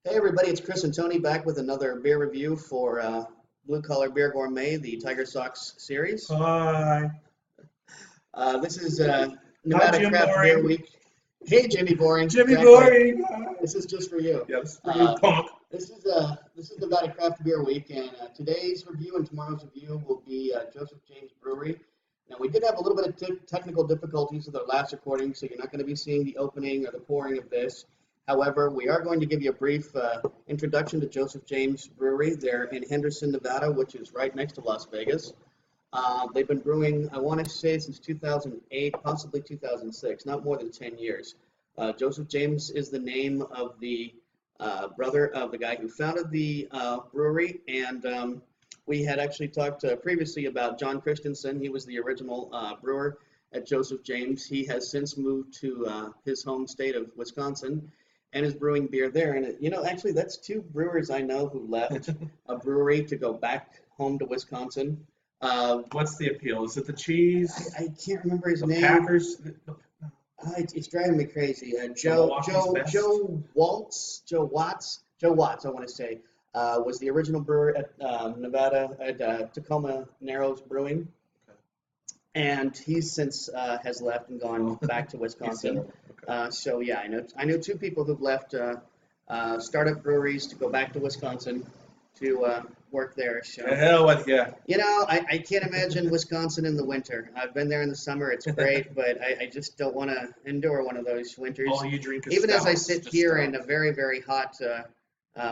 Hey everybody, it's Chris and Tony back with another beer review for Blue Collar Beer Gourmet, the Tiger Sox series. Hi. This is Hi, Nevada Jim Craft Beer Boring. Week. Hey Jimmy Boring. Jimmy Exactly. Boring. This is just for you. Yes, for you, punk. This is Nevada Craft Beer Week, and today's review and tomorrow's review will be Joseph James Brewery. Now we did have a little bit of technical difficulties with our last recording, so you're not going to be seeing the opening or the pouring of this. However, we are going to give you a brief introduction to Joseph James Brewery. They're in Henderson, Nevada, which is right next to Las Vegas. They've been brewing, I want to say, since 2008, possibly 2006, not more than 10 years. Joseph James is the name of the brother of the guy who founded the brewery, and we had actually talked previously about John Christensen. He was the original brewer at Joseph James. He has since moved to his home state of Wisconsin and is brewing beer there. And, actually, that's two brewers I know who left a brewery to go back home to Wisconsin. What's the appeal? Is it the cheese? I can't remember his the name. Packers? It's driving me crazy. Joe Watts, I want to say, was the original brewer at Nevada, at Tacoma Narrows Brewing. And he since has left and gone back to Wisconsin. So yeah, I know two people who've left startup breweries to go back to Wisconsin to work there. So The hell with you. I can't imagine Wisconsin in the winter. I've been there in the summer; it's great, but I just don't want to endure one of those winters. All you drink is Even as I stouts, sit just here stouts. in a very, very hot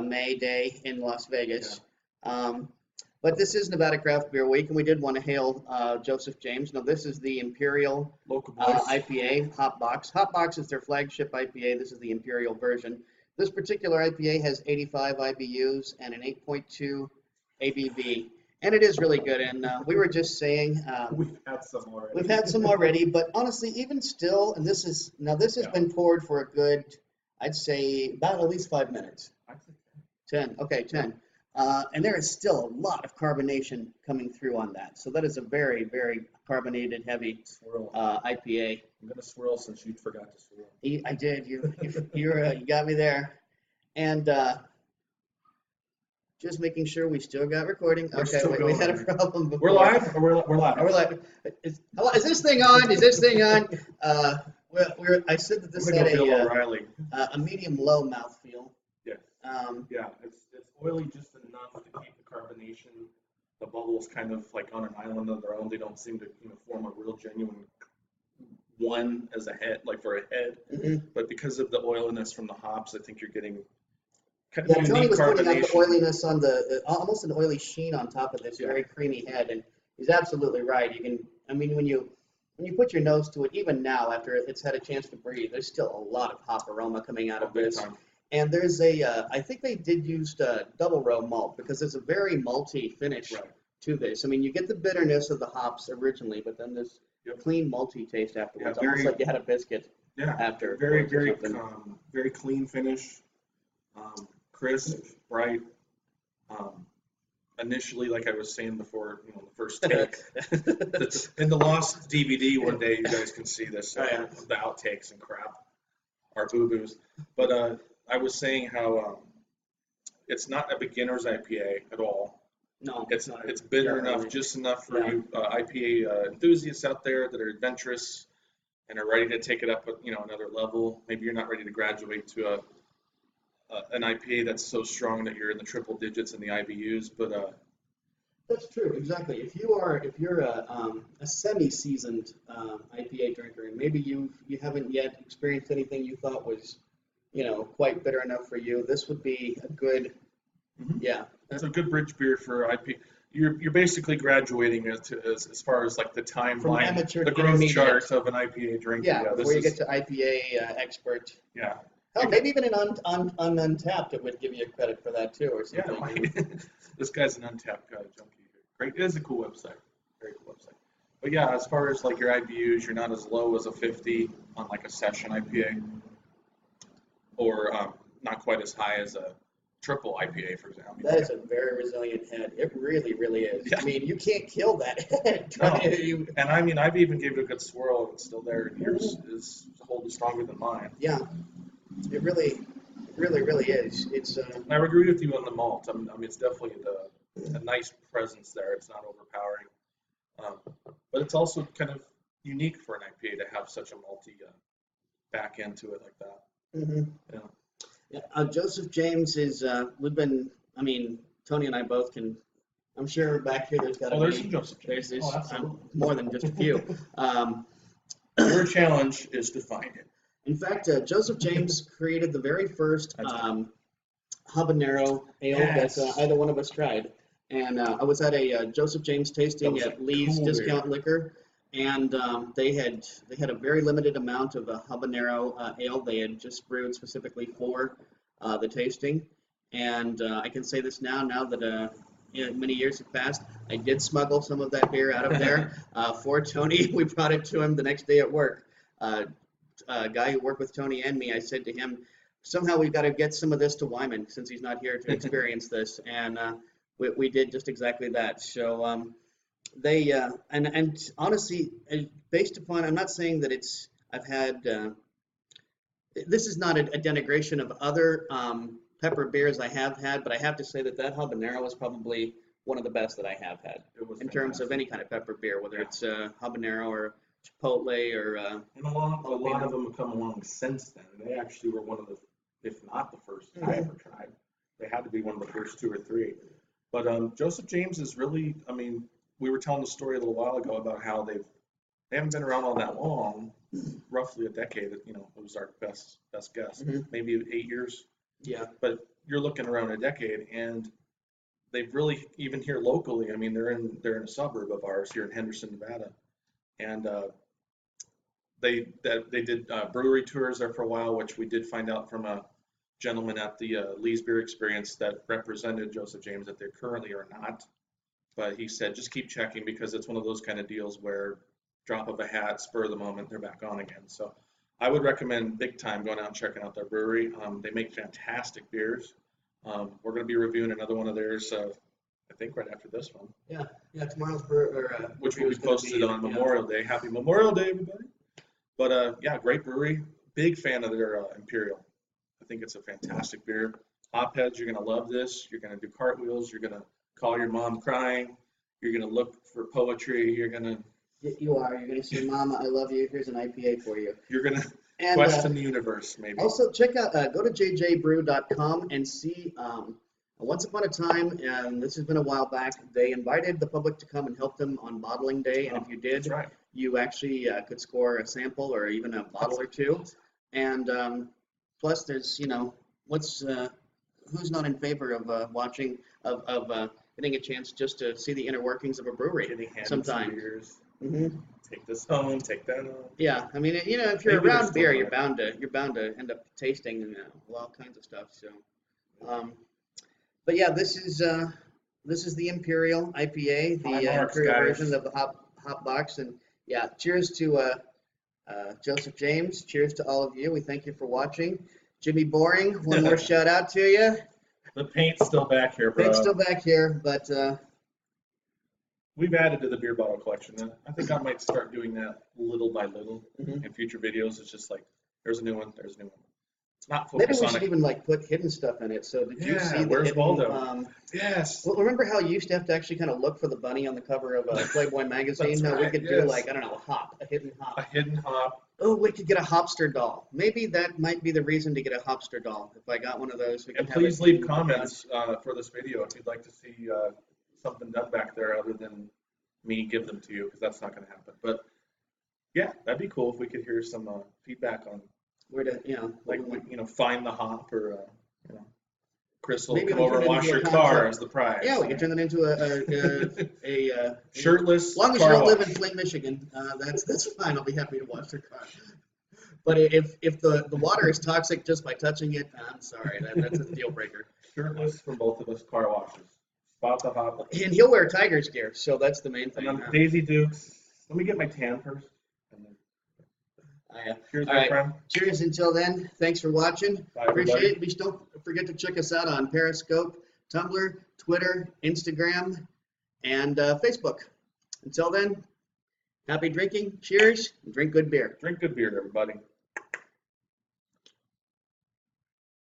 May day in Las Vegas. But this is Nevada Craft Beer Week, and we did want to hail Joseph James. Now, this is the Imperial Local boys. IPA, hopbox. Hopbox is their flagship IPA. This is the Imperial version. This particular IPA has 85 IBUs and an 8.2 ABV, and it is really good. And we were just saying We've had some already. we've had some already, but honestly, even still, and this has been poured for a good, I'd say, about at least 5 minutes. 10. Okay, 10. And there is still a lot of carbonation coming through on that. So that is a very, very carbonated, heavy Swirl. IPA. I'm going to swirl since you forgot to swirl. I did. You got me there. And just making sure we still got recording. We're Okay, still we going. had a problem before. We're live? Or we're live? We're live. Is this thing on? Is this thing on? I said that this I'm had gonna go Bill O'Reilly. a medium-low mouthfeel. Yes. Yeah. It's oily just enough to keep the carbonation. The bubbles kind of like on an island of their own. They don't seem to form a real genuine one as a head, like for a head. Mm-hmm. But because of the oiliness from the hops, I think you're getting kind Yeah, of Tony unique was pointing out the carbonation. oiliness on almost an oily sheen on top of this very creamy head, and he's absolutely right. When you put your nose to it, even now after it's had a chance to breathe, there's still a lot of hop aroma coming out of this. And there's I think they did use double row malt because there's a very malty finish to this. You get the bitterness of the hops originally, but then this clean malty taste afterwards, almost like you had a biscuit after. Very, very clean finish, crisp, bright. Initially, like I was saying before, the first take, in the lost DVD one day, you guys can see this, the outtakes and crap, our boo-boos. But I was saying how it's not a beginner's IPA at all. No, it's not. It's bitter enough, just enough for you IPA enthusiasts out there that are adventurous and are ready to take it up, another level. Maybe you're not ready to graduate to an IPA that's so strong that you're in the triple digits in the IBUs, but that's true, exactly. If you're a semi-seasoned IPA drinker, and maybe you haven't yet experienced anything you thought was quite bitter enough for you, this would be a good it's a good bridge beer for IPA. You're basically graduating as far as like the timeline, the growth chart of an IPA drink. Before you get to IPA expert. Hell, maybe even an Untapped, it would give you credit for that too, or something. This guy's an Untapped junkie. Great, it is a cool website. Very cool website. But yeah, as far as like your IBUs, you're not as low as a 50 on like a session IPA, or not quite as high as a triple IPA, for example. That is a very resilient head. It really, really is. Yeah. You can't kill that head. No. And I've even gave it a good swirl, and it's still there. And yours is holding stronger than mine. Yeah, it really. really, really is. It's I agree with you on the malt. I mean, it's definitely a nice presence there. It's not overpowering, but it's also kind of unique for an IPA to have such a malty back end to it like that. mm-hmm. Yeah. Yeah, Joseph James is. We've been. I mean, Tony and I both can. I'm sure back here there's got to be. There's some Joseph James. There's Absolutely. more than just a few. Your challenge is to find it. In fact, Joseph James created the very first habanero ale that either one of us tried. And I was at a Joseph James tasting at Lee's Discount Liquor, and they had a very limited amount of habanero ale they had just brewed specifically for the tasting. And I can say this now that many years have passed, I did smuggle some of that beer out of there for Tony. We brought it to him the next day at work. A guy who worked with Tony and me, I said to him, somehow we've got to get some of this to Wyman since he's not here to experience this. And we did just exactly that. So they, and honestly, based upon, I'm not saying that I've had, this is not a denigration of other pepper beers I have had, but I have to say that habanero is probably one of the best that I have had in terms of any kind of pepper beer, whether it's habanero or Chipotle or and a lot of them have come along since then. They actually were one of the, if not the first I ever tried. They had to be one of the first 2 or 3. But Joseph James is really, I mean, we were telling the story a little while ago about how they haven't been around all that long, roughly a decade. You know, it was our best guess, maybe 8 years. Yeah. But you're looking around a decade, and they've really, even here locally, I mean, they're in a suburb of ours here in Henderson, Nevada. And they did brewery tours there for a while, which we did find out from a gentleman at the Lee's Beer Experience that represented Joseph James that they currently are not. But he said, just keep checking because it's one of those kind of deals where drop of a hat, spur of the moment, they're back on again. So I would recommend big time going out and checking out their brewery. They make fantastic beers. We're going to be reviewing another one of theirs, I think right after this one. Yeah, tomorrow's brewer, which will be posted on Memorial Day. Happy Memorial Day, everybody! But yeah, great brewery. Big fan of their Imperial. I think it's a fantastic beer. Hopheads, you're going to love this. You're going to do cartwheels. You're going to call your mom crying. You're going to look for poetry. You're going to. You are. You're going to say, "Mama, I love you. Here's an IPA for you." You're going to question the universe, maybe. Also, check out go to jjbrew.com and see. Once upon a time, and this has been a while back, they invited the public to come and help them on bottling day. And if you did, you actually could score a sample or even a bottle or two. And plus, there's, who's not in favor of watching, getting a chance just to see the inner workings of a brewery sometime. Take this home, take that home. Yeah, I mean, if you're around beer, you're bound to end up tasting all kinds of stuff. So. But yeah, this is the Imperial IPA, the Imperial version of the hopbox, and yeah, cheers to Joseph James. Cheers to all of you. We thank you for watching. Jimmy Boring, one more shout out to you. The paint's still back here, bro. Paint's still back here, but we've added to the beer bottle collection. I think I might start doing that little by little in future videos. It's just like there's a new one, there's a new one. Not maybe we should even put hidden stuff in it. So did you see the hidden? Waldo? Yes. Well, remember how you used to have to actually kind of look for the bunny on the cover of a Playboy magazine? No, we could do like, I don't know, a hidden hop. A hidden hop. Oh, we could get a hopster doll. Maybe that might be the reason to get a hopster doll. If I got one of those, we can and please leave comments for this video if you'd like to see something done back there other than me give them to you, because that's not going to happen. But yeah, that'd be cool if we could hear some feedback on. Where to, find the hop, or Chris will come over and wash your car as the prize. Yeah, we can turn that into a shirtless. As long as you don't live in Flint, Michigan, that's fine. I'll be happy to wash your car. But if the water is toxic just by touching it, I'm sorry, that's a deal breaker. Shirtless for both of us, car washes. Spot the hop. And he'll wear Tiger's gear, so that's the main thing. And Daisy Dukes. Let me get my tan first. Cheers, my friend. Cheers until then. Thanks for watching. Bye, appreciate it. Please don't forget to check us out on Periscope, Tumblr, Twitter, Instagram, and Facebook. Until then, happy drinking. Cheers. And drink good beer. Drink good beer, everybody.